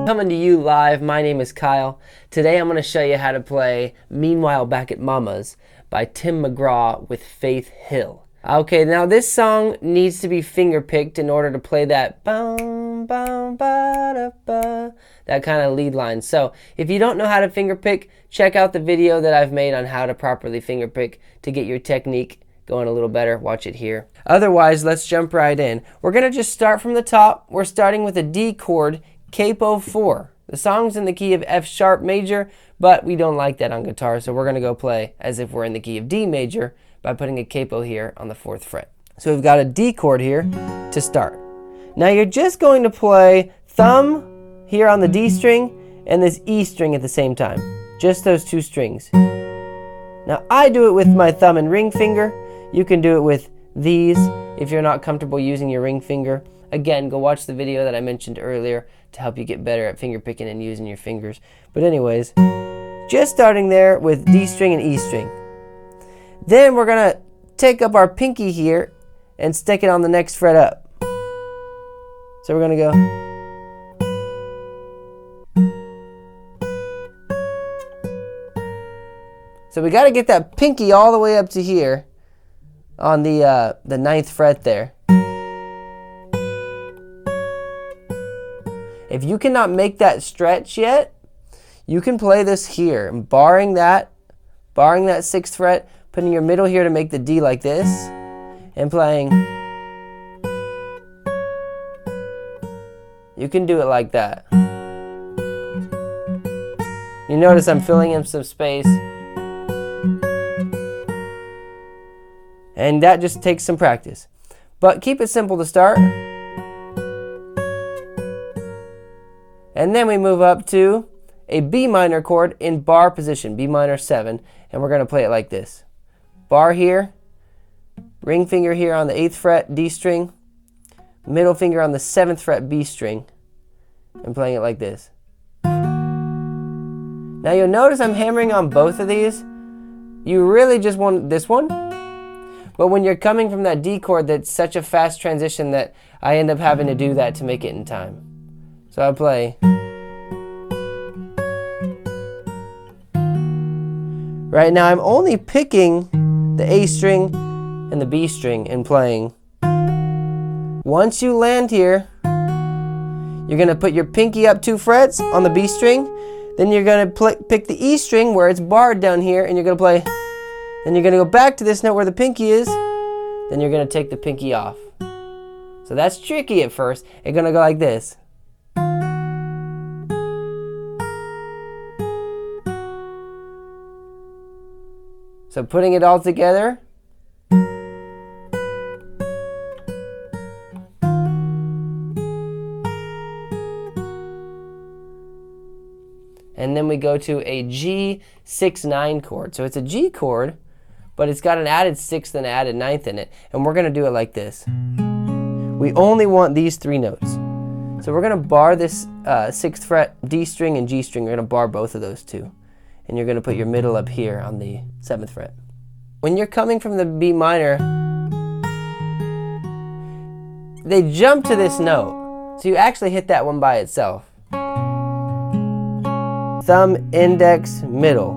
Coming to you live, my name is Kyle. Today I'm going to show you how to play Meanwhile Back at Mama's by Tim McGraw with Faith Hill. Okay, now this song needs to be finger picked in order to play that bum, bum, ba, da, ba, that kind of lead line. So if you don't know how to finger pick, check out the video that I've made on how to properly finger pick to get your technique going a little better. Watch it here. Otherwise, let's jump right in. We're going to just start from the top. We're starting with a D chord, capo 4. The song's in the key of F sharp major, but we don't like that on guitar, so we're going to go play as if we're in the key of D major by putting a capo here on the 4th fret. So we've got a D chord here to start. Now you're just going to play thumb here on the D string and this E string at the same time. Just those two strings. Now I do it with my thumb and ring finger. You can do it with these if you're not comfortable using your ring finger. Again, go watch the video that I mentioned earlier to help you get better at finger picking and using your fingers. But anyways, just starting there with D string and E string. Then we're going to take up our pinky here and stick it on the next fret up. So we're going to go. So we got to get that pinky all the way up to here on the 9th fret there. If you cannot make that stretch yet, you can play this here, barring that 6th fret, putting your middle here to make the D like this, and playing. You can do it like that. You notice I'm filling in some space. And that just takes some practice. But keep it simple to start. And then we move up to a B minor chord in bar position, B minor 7, and we're going to play it like this. Bar here, ring finger here on the 8th fret, D string, middle finger on the 7th fret, B string, and playing it like this. Now you'll notice I'm hammering on both of these. You really just want this one. But when you're coming from that D chord, that's such a fast transition that I end up having to do that to make it in time. So I play. Right now I'm only picking the A string and the B string and playing. Once you land here, you're going to put your pinky up 2 frets on the B string. Then you're going to pick the E string where it's barred down here, and you're going to play. Then you're going to go back to this note where the pinky is. Then you're going to take the pinky off. So that's tricky at first. It's going to go like this. So putting it all together. And then we go to a G6-9 chord. So it's a G chord, but it's got an added 6th and an added 9th in it. And we're going to do it like this. We only want these 3 notes. So we're going to bar this 6th fret, D string and G string. We're going to bar both of those two. And you're going to put your middle up here on the 7th fret. When you're coming from the B minor, they jump to this note. So you actually hit that one by itself. Thumb, index, middle,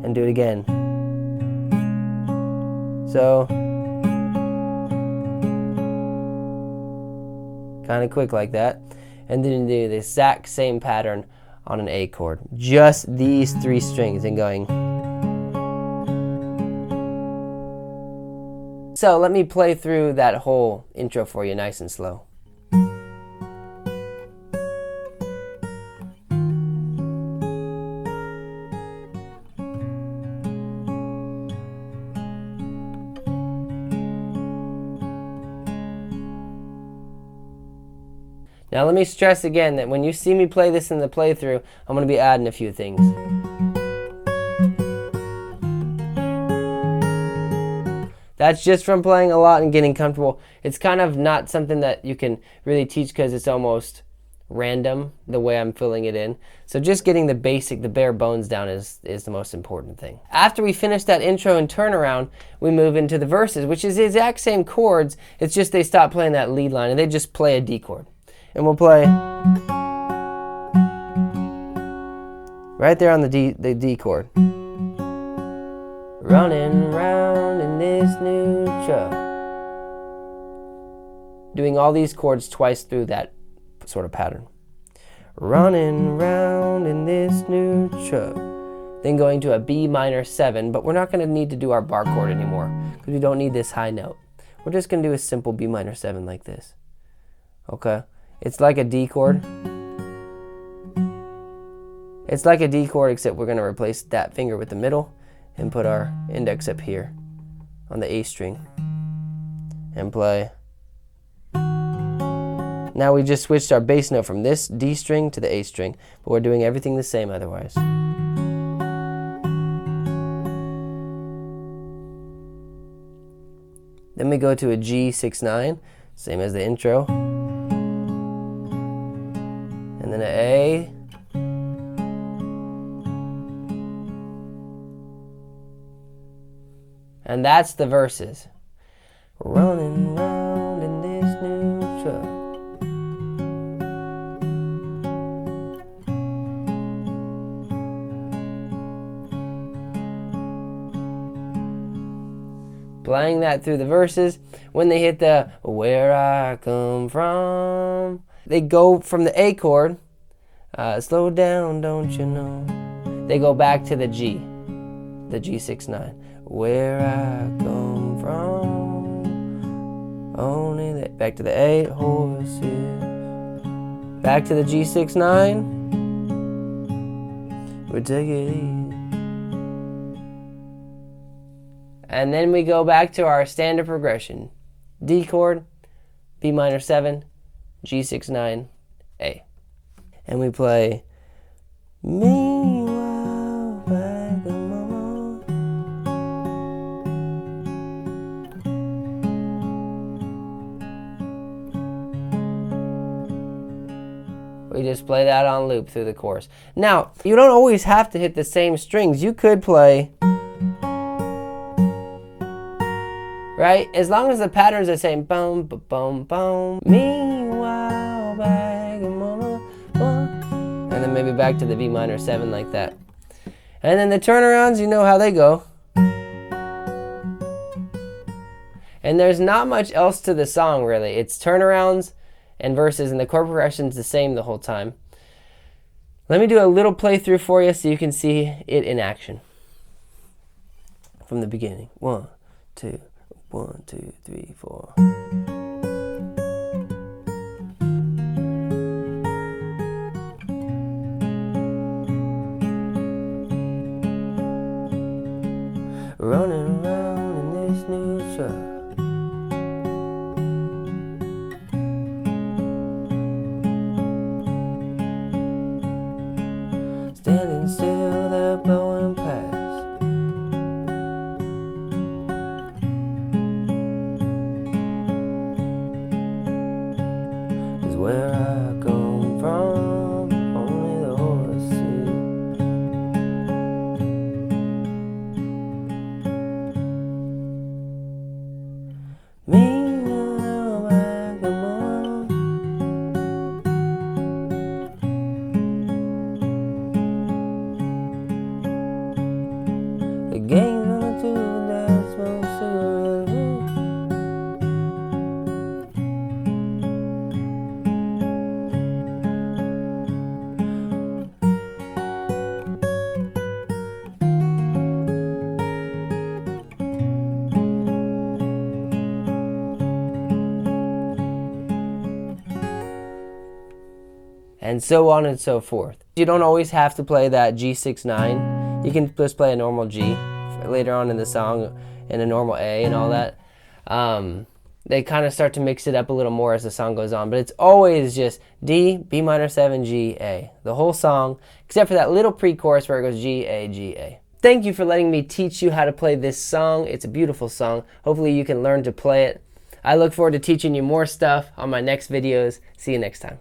and do it again. So, kind of quick like that. And then do the exact same pattern on an A chord. Just these 3 strings and going. So let me play through that whole intro for you nice and slow. Now let me stress again that when you see me play this in the playthrough, I'm going to be adding a few things. That's just from playing a lot and getting comfortable. It's kind of not something that you can really teach because it's almost random the way I'm filling it in. So just getting the basic, the bare bones down is the most important thing. After we finish that intro and turnaround, we move into the verses, which is the exact same chords. It's just they stop playing that lead line and they just play a D chord. And we'll play. Right there on the D chord. Running round in this new truck. Doing all these chords twice through that sort of pattern. Running round in this new truck. Then going to a B minor 7, but we're not going to need to do our bar chord anymore because we don't need this high note. We're just going to do a simple B minor 7 like this. Okay? It's like a D chord. It's like a D chord, except we're going to replace that finger with the middle and put our index up here on the A string and play. Now we just switched our bass note from this D string to the A string, but we're doing everything the same otherwise. Then we go to a G6-9, same as the intro. And then an A. And that's the verses. Running round in this new truck. Playing that through the verses. When they hit the where I come from, they go from the A chord, slow down, don't you know? They go back to the G, the G6-9. Where I come from, only that. Back to the A, horses. Back to the G6-9. We take it easy. And then we go back to our standard progression. D chord, B minor 7, G6-9, A. And we play Meanwhile Back at Mama. We just play that on loop through the chorus. Now, you don't always have to hit the same strings. You could play, right? As long as the patterns are the same. Boom, boom, boom. Meanwhile, back and mama, and then maybe back to the B minor 7 like that. And then the turnarounds, you know how they go. And there's not much else to the song, really. It's turnarounds and verses, and the chord progression's the same the whole time. Let me do a little playthrough for you so you can see it in action. From the beginning. 1, 2. 1, 2, 3, 4. Running around in this new truck. Standing still, they're blowing past. Where I come from, only the horses. Meanwhile, back at mama. The gang's on the tube that smoke cigarettes. And so on and so forth. You don't always have to play that G6-9. You can just play a normal G later on in the song and a normal A and all that. They kind of start to mix it up a little more as the song goes on, but it's always just D, B minor 7, G, A. The whole song, except for that little pre-chorus where it goes G, A, G, A. Thank you for letting me teach you how to play this song. It's a beautiful song. Hopefully you can learn to play it. I look forward to teaching you more stuff on my next videos. See you next time.